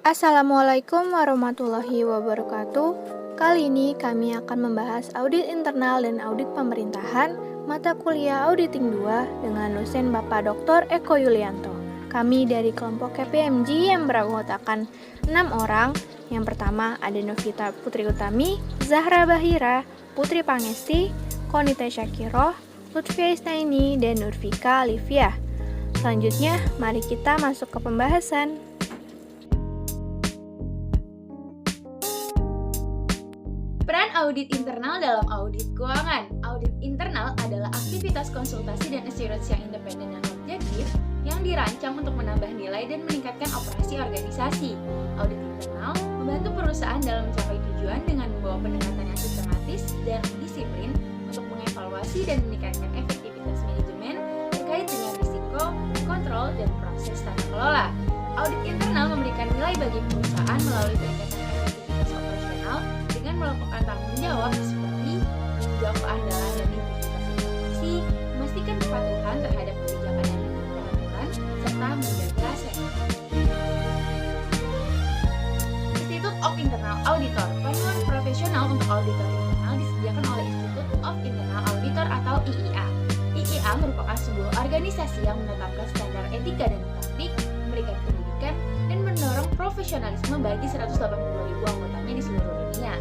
Assalamualaikum warahmatullahi wabarakatuh. Kali ini kami akan membahas audit internal dan audit pemerintahan mata kuliah Auditing 2 dengan dosen Bapak Dr. Eko Yulianto. Kami dari kelompok KPMG yang beranggotakan 6 orang. Yang pertama ada Novita Putri Utami, Zahra Bahira, Putri Pangesti, Konita Syakiroh, Lutfia Isnaini, dan Nurfika Alifia. Selanjutnya, mari kita masuk ke pembahasan. Peran audit internal dalam audit keuangan. Audit internal adalah aktivitas konsultasi dan assurance yang independen dan objektif yang dirancang untuk menambah nilai dan meningkatkan operasi organisasi. Audit internal membantu perusahaan dalam mencapai tujuan dengan membawa pendekatan yang sistematis dan disiplin untuk mengevaluasi dan meningkatkan efektivitas manajemen terkait dengan risiko, kontrol, dan proses tata kelola. Audit internal memberikan nilai bagi perusahaan melalui peningkatan efektivitas operasional dengan melakukan tanggung jawab seperti menjaga keandalan dan integritas informasi, memastikan kepatuhan terhadap kebijakan dan peraturan, serta menjaga Institute of Internal Auditor. Panduan profesional untuk auditor internal disediakan oleh Institute of Internal Auditor atau IIA. IIA merupakan sebuah organisasi yang menetapkan standar etika dan praktik, memberikan pendidikan, dan mendorong profesionalisme bagi 182.000 anggotanya di seluruh dunia.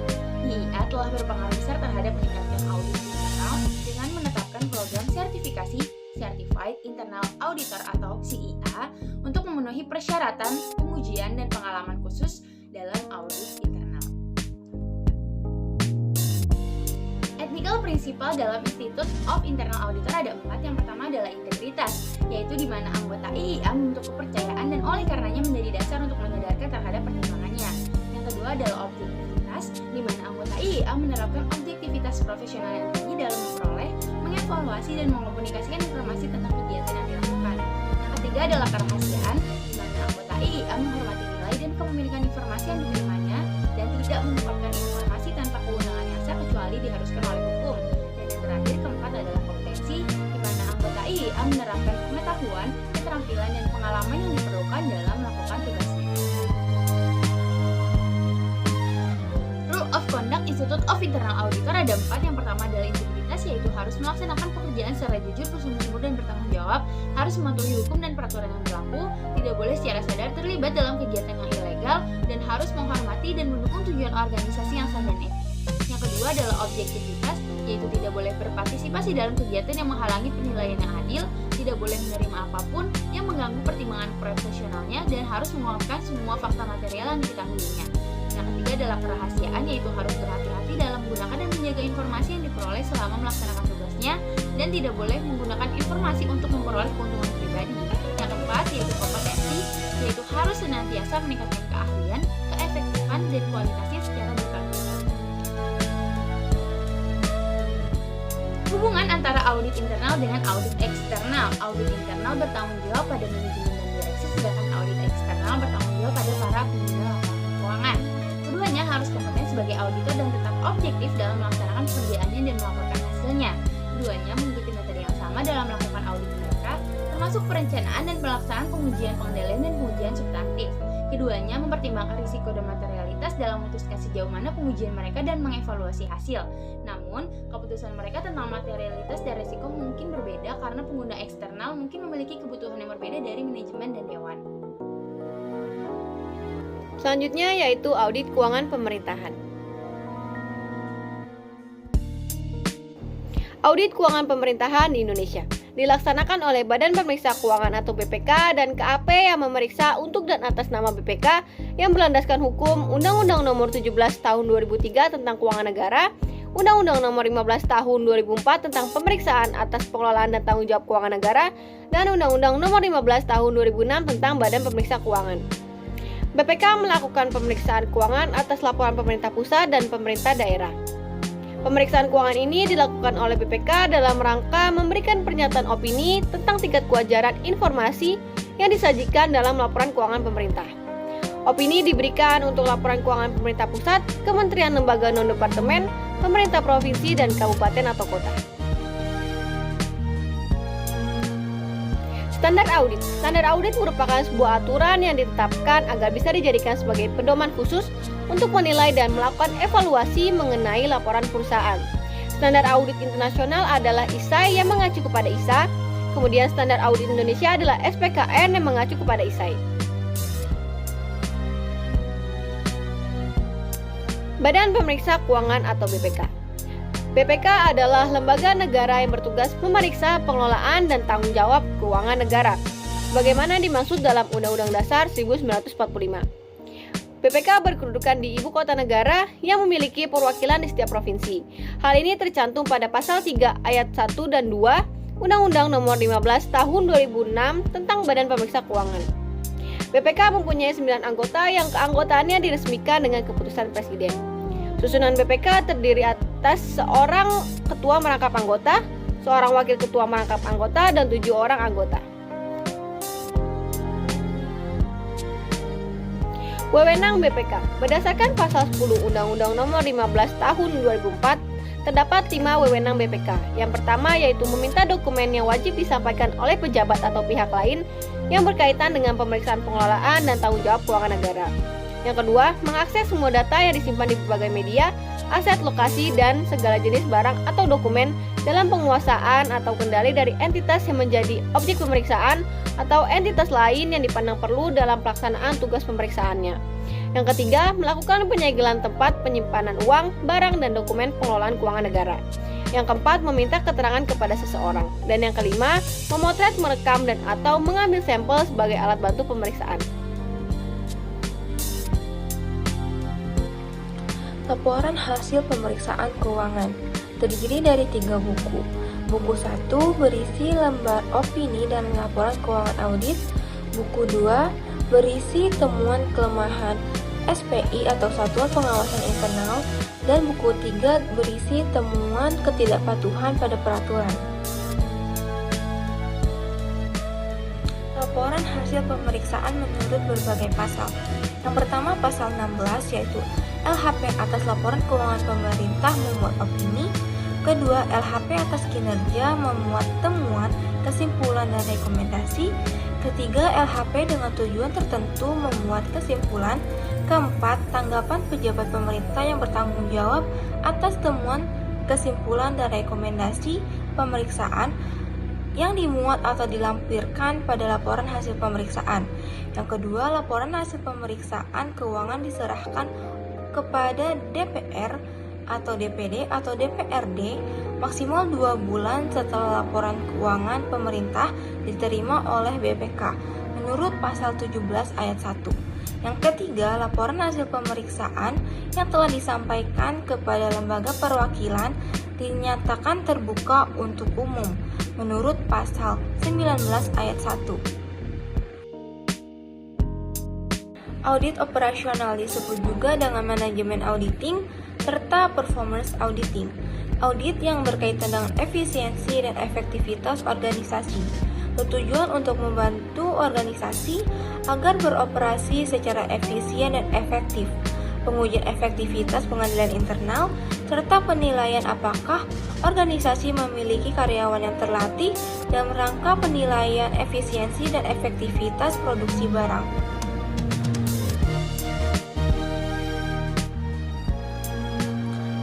IIA telah berpengaruh besar terhadap meningkatkan audit internal dengan menetapkan program sertifikasi Certified Internal Auditor atau CIA untuk memenuhi persyaratan, pengujian, dan pengalaman khusus dalam audit internal. Ethical principle dalam Institute of Internal Auditor ada 4. Yang pertama adalah integritas, yaitu di mana anggota IIA membentuk kepercayaan dan oleh karenanya menjadi dasar untuk menyadarkan terhadap pertimbangannya. Yang kedua adalah objektivitas, di mana anggota IIA menerapkan objektivitas profesional yang tinggi dalam memperoleh, mengevaluasi, dan mengkomunikasikan informasi tentang kegiatan yang dilakukan. Yang ketiga adalah kerahasiaan, di mana anggota IIA menghormati nilai dan kepemilikan informasi yang diterimanya dan tidak mengungkapkan informasi tanpa kewenangan yang sah kecuali diharuskan oleh hukum. Dan yang terakhir, keempat adalah kompetensi, di mana anggota IIA menerapkan pengetahuan, keterampilan, dan pengalaman yang diperlukan dalam melakukan tugasnya. Rule of Conduct Institute of Internal Auditor ada 4. Yang pertama adalah integritas, yaitu harus melaksanakan pekerjaan secara jujur, bersungguh-sungguh, dan bertanggung jawab, harus mematuhi hukum dan peraturan yang berlaku, tidak boleh secara sadar terlibat dalam kegiatan yang ilegal, dan harus menghormati dan mendukung tujuan organisasi yang sah dan etis. Yang kedua adalah objektivitas, yaitu tidak boleh berpartisipasi dalam kegiatan yang menghalangi penilaian yang adil, tidak boleh menerima apapun yang mengganggu pertimbangan profesionalnya, dan harus mengungkapkan semua fakta material yang diketahuinya. Yang ketiga adalah kerahasiaan, yaitu harus berhati-hati dalam menggunakan dan menjaga informasi yang diperoleh selama melaksanakan tugasnya, dan tidak boleh menggunakan informasi untuk memperoleh keuntungan pribadi. Yang keempat yaitu kompetensi, yaitu harus senantiasa meningkatkan keahlian, keefektifan, dan kualitasnya secara berkelanjutan. Hubungan antara audit internal dengan audit eksternal. Audit internal bertanggung jawab pada manajemen dan direksi, sedangkan audit eksternal bertanggung jawab pada para pengguna laporan keuangan. Keduanya harus kompeten sebagai auditor dan tetap objektif dalam melaksanakan pekerjaannya dan melaporkan hasilnya. Keduanya mengikuti metode yang sama dalam melakukan audit mereka, termasuk perencanaan dan pelaksanaan pengujian pengendalian dan pengujian substantif. Keduanya mempertimbangkan risiko dan materialitas dalam memutuskan sejauh mana pengujian mereka dan mengevaluasi hasil. Namun, keputusan mereka tentang materialitas dan risiko mungkin berbeda karena pengguna eksternal mungkin memiliki kebutuhan yang berbeda dari manajemen dan dewan. Selanjutnya yaitu audit keuangan pemerintahan. Audit keuangan pemerintahan di Indonesia dilaksanakan oleh Badan Pemeriksa Keuangan atau BPK dan KAP yang memeriksa untuk dan atas nama BPK yang berlandaskan hukum Undang-Undang Nomor 17 Tahun 2003 tentang Keuangan Negara, Undang-Undang Nomor 15 Tahun 2004 tentang pemeriksaan atas pengelolaan dan tanggung jawab keuangan negara, dan Undang-Undang Nomor 15 Tahun 2006 tentang Badan Pemeriksa Keuangan. BPK melakukan pemeriksaan keuangan atas laporan pemerintah pusat dan pemerintah daerah. Pemeriksaan keuangan ini dilakukan oleh BPK dalam rangka memberikan pernyataan opini tentang tingkat kewajaran informasi yang disajikan dalam laporan keuangan pemerintah. Opini diberikan untuk laporan keuangan pemerintah pusat, kementerian, lembaga non-departemen, pemerintah provinsi, dan kabupaten atau kota. Standar audit. Standar audit merupakan sebuah aturan yang ditetapkan agar bisa dijadikan sebagai pedoman khusus untuk menilai dan melakukan evaluasi mengenai laporan perusahaan. Standar audit internasional adalah ISAI yang mengacu kepada ISA. Kemudian standar audit Indonesia adalah SPKN yang mengacu kepada ISAI. Badan Pemeriksa Keuangan atau BPK. BPK adalah lembaga negara yang bertugas memeriksa pengelolaan dan tanggung jawab keuangan negara, sebagaimana dimaksud dalam Undang-Undang Dasar 1945. BPK berkedudukan di ibu kota negara yang memiliki perwakilan di setiap provinsi. Hal ini tercantum pada pasal 3 ayat 1 dan 2 Undang-Undang Nomor 15 Tahun 2006 tentang Badan Pemeriksa Keuangan. BPK mempunyai 9 anggota yang keanggotaannya diresmikan dengan keputusan Presiden. Susunan BPK terdiri atas seorang ketua merangkap anggota, seorang wakil ketua merangkap anggota, dan 7 orang anggota. Wewenang BPK. Berdasarkan pasal 10 Undang-Undang Nomor 15 Tahun 2004, terdapat 5 wewenang BPK. Yang pertama yaitu meminta dokumen yang wajib disampaikan oleh pejabat atau pihak lain yang berkaitan dengan pemeriksaan pengelolaan dan tanggung jawab keuangan negara. Yang kedua, mengakses semua data yang disimpan di berbagai media, aset, lokasi, dan segala jenis barang atau dokumen dalam penguasaan atau kendali dari entitas yang menjadi objek pemeriksaan atau entitas lain yang dipandang perlu dalam pelaksanaan tugas pemeriksaannya. Yang ketiga, melakukan penyegelan tempat penyimpanan uang, barang, dan dokumen pengelolaan keuangan negara. Yang keempat, meminta keterangan kepada seseorang. Dan yang kelima, memotret, merekam, dan atau mengambil sampel sebagai alat bantu pemeriksaan. Laporan hasil pemeriksaan keuangan terdiri dari 3 buku. Buku 1 berisi lembar opini dan laporan keuangan audit. Buku 2 berisi temuan kelemahan SPI atau Satuan Pengawasan Internal. Dan buku 3 berisi temuan ketidakpatuhan pada peraturan. Laporan hasil pemeriksaan menurut berbagai pasal. Yang pertama pasal 16 yaitu LHP atas laporan keuangan pemerintah memuat opini. Kedua, LHP atas kinerja memuat temuan, kesimpulan, dan rekomendasi. Ketiga, LHP dengan tujuan tertentu memuat kesimpulan. Keempat, tanggapan pejabat pemerintah yang bertanggung jawab atas temuan, kesimpulan, dan rekomendasi pemeriksaan yang dimuat atau dilampirkan pada laporan hasil pemeriksaan. Yang kedua, laporan hasil pemeriksaan keuangan diserahkan kepada DPR atau DPD atau DPRD maksimal 2 bulan setelah laporan keuangan pemerintah diterima oleh BPK menurut pasal 17 ayat 1. Yang ketiga, laporan hasil pemeriksaan yang telah disampaikan kepada lembaga perwakilan dinyatakan terbuka untuk umum menurut pasal 19 ayat 1. Audit operasional disebut juga dengan manajemen auditing serta performance auditing. Audit yang berkaitan dengan efisiensi dan efektivitas organisasi, bertujuan untuk membantu organisasi agar beroperasi secara efisien dan efektif. Pengujian efektivitas pengadilan internal, serta penilaian apakah organisasi memiliki karyawan yang terlatih dalam rangka penilaian efisiensi dan efektivitas produksi barang.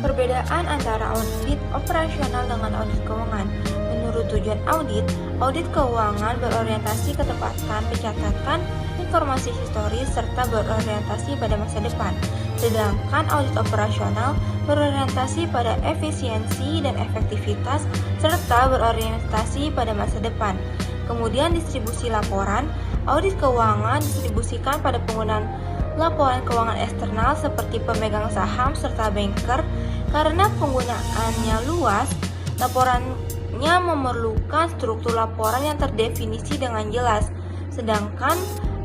Perbedaan antara audit operasional dengan audit keuangan. Menurut tujuan audit, audit keuangan berorientasi ketepatan pencatatan informasi historis serta berorientasi pada masa depan. Sedangkan audit operasional berorientasi pada efisiensi dan efektivitas serta berorientasi pada masa depan. Kemudian distribusi laporan, audit keuangan distribusikan pada penggunaan laporan keuangan eksternal seperti pemegang saham serta banker. Karena penggunaannya luas, laporannya memerlukan struktur laporan yang terdefinisi dengan jelas. Sedangkan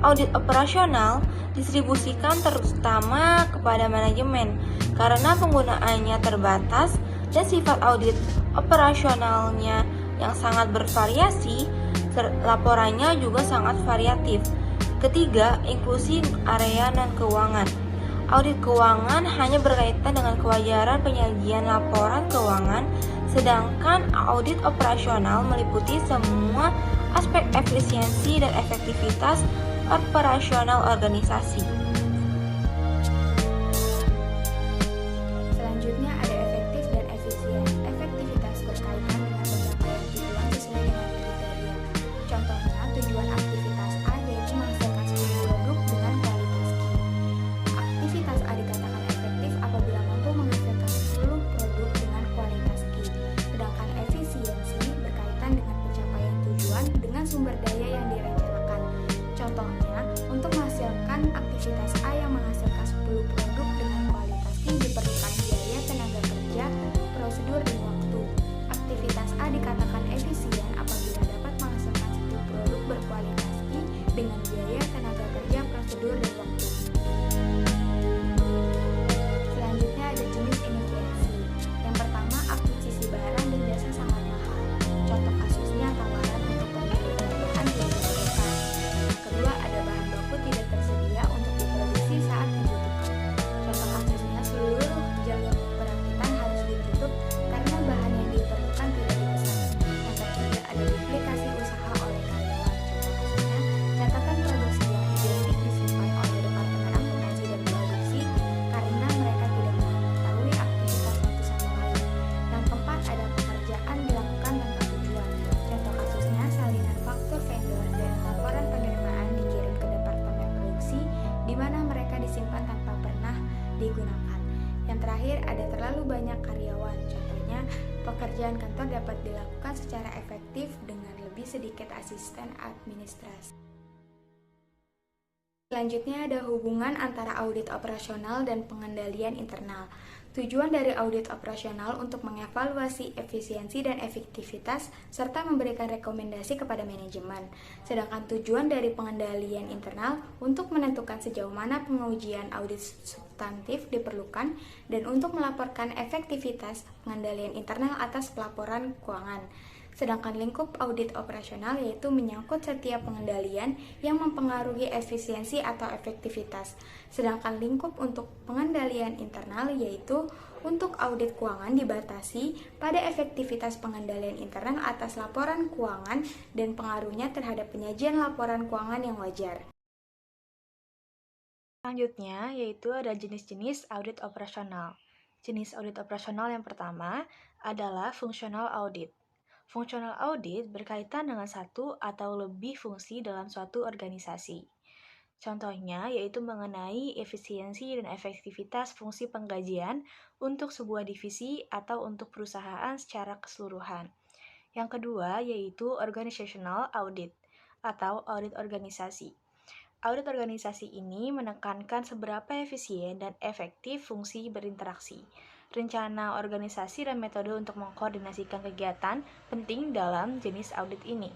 audit operasional distribusikan terutama kepada manajemen karena penggunaannya terbatas dan sifat audit operasionalnya yang sangat bervariasi, laporannya juga sangat variatif. Ketiga, inklusi area non-keuangan. Audit keuangan hanya berkaitan dengan kewajaran penyajian laporan keuangan, sedangkan audit operasional meliputi semua aspek efisiensi dan efektivitas operasional organisasi. Selanjutnya ada efektif dan efisien. Efektivitas berkaitan dengan pencapaian tujuan sesuai dengan kriteria. Contohnya, tujuan aktivitas A yaitu menghasilkan sebuah produk dengan kualitas Q. Aktivitas A dikatakan efektif apabila mampu menghasilkan 10 produk dengan kualitas Q. Sedangkan efisiensi berkaitan dengan pencapaian tujuan dengan sumber daya yang direncanakan. Contohnya, untuk menghasilkan aktivitas A yang menghasilkan 10 produk dengan kualitas tinggi diperlukan biaya, tenaga kerja, prosedur, dan waktu. Aktivitas A dikatakan efisien apabila dapat menghasilkan 10 produk berkualitas tinggi dengan biaya, tenaga kerja, prosedur, dan waktu. Selanjutnya ada jenis inefisiensi. Yang pertama, akuisisi barang dan jasa sangat mahal. Contoh kasusnya tawaran untuk pembelian bahan tidak diperlukan. Yang kedua, ada bahan baku tidak tersedia untuk diproduksi saat dibutuhkan. Contoh kasusnya seluruh jalur perakitan harus ditutup karena bahan yang diperlukan tidak dipesan. Yang ketiga, ada duplikasi usaha oleh karyawan. Contoh kasusnya catatan produksi yang identik disimpan oleh Departemen Akuntansi dan Produksi karena mereka tidak mengetahui aktivitas satu sama lain. Yang keempat, ada pekerjaan dilakukan tanpa tujuan. Contoh kasusnya salinan faktur vendor dan laporan penerimaan dikirim ke Departemen Produksi di mana mereka disimpan tanpa pernah digunakan. Yang terakhir, ada terlalu banyak karyawan. Contohnya, pekerjaan kantor dapat dilakukan secara efektif dengan lebih sedikit asisten administrasi. Selanjutnya ada hubungan antara audit operasional dan pengendalian internal. Tujuan dari audit operasional untuk mengevaluasi efisiensi dan efektivitas serta memberikan rekomendasi kepada manajemen. Sedangkan tujuan dari pengendalian internal untuk menentukan sejauh mana pengujian audit substantif diperlukan dan untuk melaporkan efektivitas pengendalian internal atas pelaporan keuangan. Sedangkan lingkup audit operasional yaitu menyangkut setiap pengendalian yang mempengaruhi efisiensi atau efektivitas. Sedangkan lingkup untuk pengendalian internal yaitu untuk audit keuangan dibatasi pada efektivitas pengendalian internal atas laporan keuangan dan pengaruhnya terhadap penyajian laporan keuangan yang wajar. Selanjutnya yaitu ada jenis-jenis audit operasional. Jenis audit operasional yang pertama adalah functional audit. Functional audit berkaitan dengan satu atau lebih fungsi dalam suatu organisasi. Contohnya yaitu mengenai efisiensi dan efektivitas fungsi penggajian untuk sebuah divisi atau untuk perusahaan secara keseluruhan. Yang kedua yaitu organizational audit atau audit organisasi. Audit organisasi ini menekankan seberapa efisien dan efektif fungsi berinteraksi. Rencana organisasi dan metode untuk mengkoordinasikan kegiatan penting dalam jenis audit ini.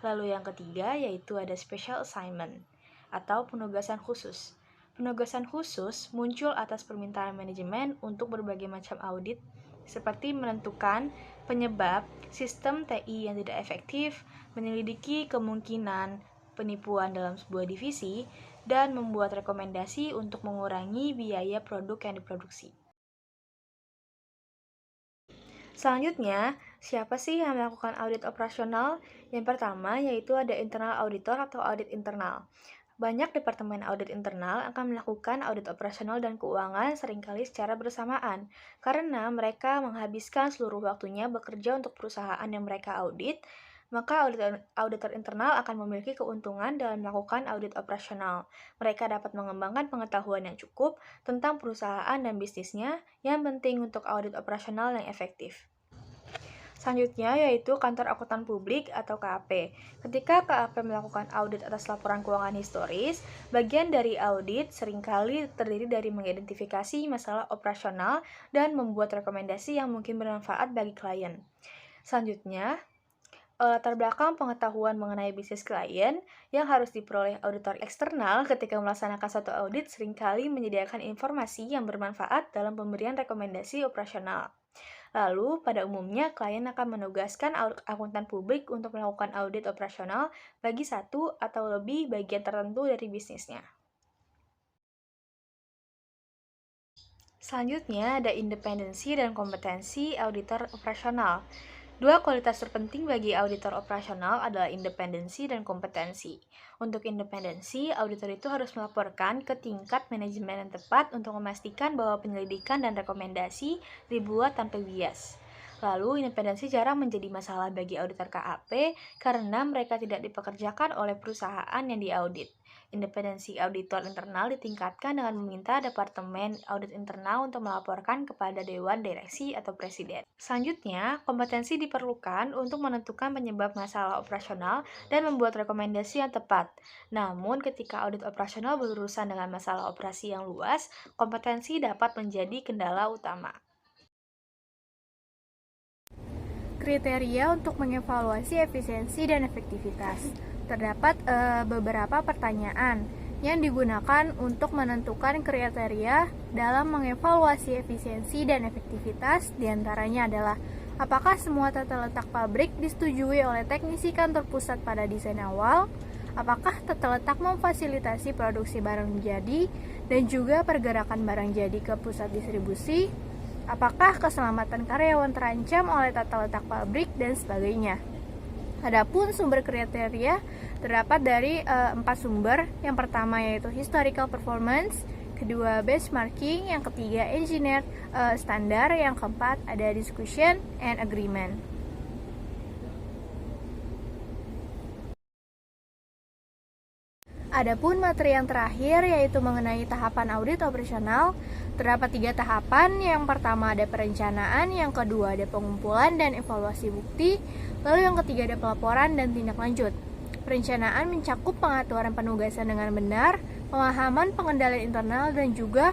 Lalu yang ketiga yaitu ada special assignment atau penugasan khusus. Penugasan khusus muncul atas permintaan manajemen untuk berbagai macam audit seperti menentukan penyebab sistem TI yang tidak efektif, menyelidiki kemungkinan penipuan dalam sebuah divisi, dan membuat rekomendasi untuk mengurangi biaya produk yang diproduksi. Selanjutnya, siapa sih yang melakukan audit operasional? Yang pertama yaitu ada internal auditor atau audit internal. Banyak departemen audit internal akan melakukan audit operasional dan keuangan seringkali secara bersamaan, karena mereka menghabiskan seluruh waktunya bekerja untuk perusahaan yang mereka audit, maka auditor internal akan memiliki keuntungan dalam melakukan audit operasional. Mereka dapat mengembangkan pengetahuan yang cukup tentang perusahaan dan bisnisnya, yang penting untuk audit operasional yang efektif. Selanjutnya yaitu kantor akuntan publik atau KAP. Ketika KAP melakukan audit atas laporan keuangan historis, bagian dari audit seringkali terdiri dari mengidentifikasi masalah operasional dan membuat rekomendasi yang mungkin bermanfaat bagi klien. Selanjutnya, latar belakang pengetahuan mengenai bisnis klien yang harus diperoleh auditor eksternal ketika melaksanakan suatu audit seringkali menyediakan informasi yang bermanfaat dalam pemberian rekomendasi operasional. Lalu, pada umumnya, klien akan menugaskan akuntan publik untuk melakukan audit operasional bagi satu atau lebih bagian tertentu dari bisnisnya. Selanjutnya, ada independensi dan kompetensi auditor operasional. Dua kualitas terpenting bagi auditor operasional adalah independensi dan kompetensi. Untuk independensi, auditor itu harus melaporkan ke tingkat manajemen yang tepat untuk memastikan bahwa penyelidikan dan rekomendasi dibuat tanpa bias. Lalu, independensi jarang menjadi masalah bagi auditor KAP karena mereka tidak dipekerjakan oleh perusahaan yang diaudit. Independensi auditor internal ditingkatkan dengan meminta Departemen Audit Internal untuk melaporkan kepada Dewan Direksi atau Presiden. Selanjutnya, kompetensi diperlukan untuk menentukan penyebab masalah operasional dan membuat rekomendasi yang tepat. Namun, ketika audit operasional berurusan dengan masalah operasi yang luas, kompetensi dapat menjadi kendala utama. Kriteria untuk mengevaluasi efisiensi dan efektivitas. Terdapat beberapa pertanyaan yang digunakan untuk menentukan kriteria dalam mengevaluasi efisiensi dan efektivitas. Di antaranya adalah apakah semua tata letak pabrik disetujui oleh teknisi kantor pusat pada desain awal, apakah tata letak memfasilitasi produksi barang jadi dan juga pergerakan barang jadi ke pusat distribusi, apakah keselamatan karyawan terancam oleh tata letak pabrik, dan sebagainya. Adapun sumber kriteria terdapat dari 4 sumber. Yang pertama yaitu historical performance, kedua benchmarking, yang ketiga engineer standar, yang keempat ada discussion and agreement. Adapun materi yang terakhir yaitu mengenai tahapan audit operasional. Terdapat 3 tahapan. Yang pertama ada perencanaan, yang kedua ada pengumpulan dan evaluasi bukti, lalu yang ketiga ada pelaporan dan tindak lanjut. Perencanaan mencakup pengaturan penugasan dengan benar, pemahaman pengendalian internal, dan juga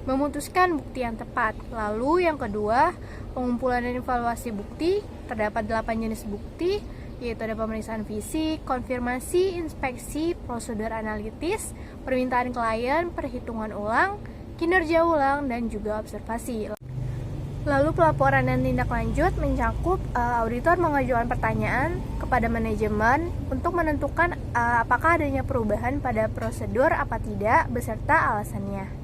memutuskan bukti yang tepat. Lalu yang kedua, pengumpulan dan evaluasi bukti. Terdapat 8 jenis bukti, yaitu ada pemeriksaan fisik, konfirmasi, inspeksi, prosedur analitis, permintaan klien, perhitungan ulang, kinerja ulang, dan juga observasi. Lalu pelaporan dan tindak lanjut mencakup auditor mengajukan pertanyaan kepada manajemen untuk menentukan apakah adanya perubahan pada prosedur apa tidak beserta alasannya.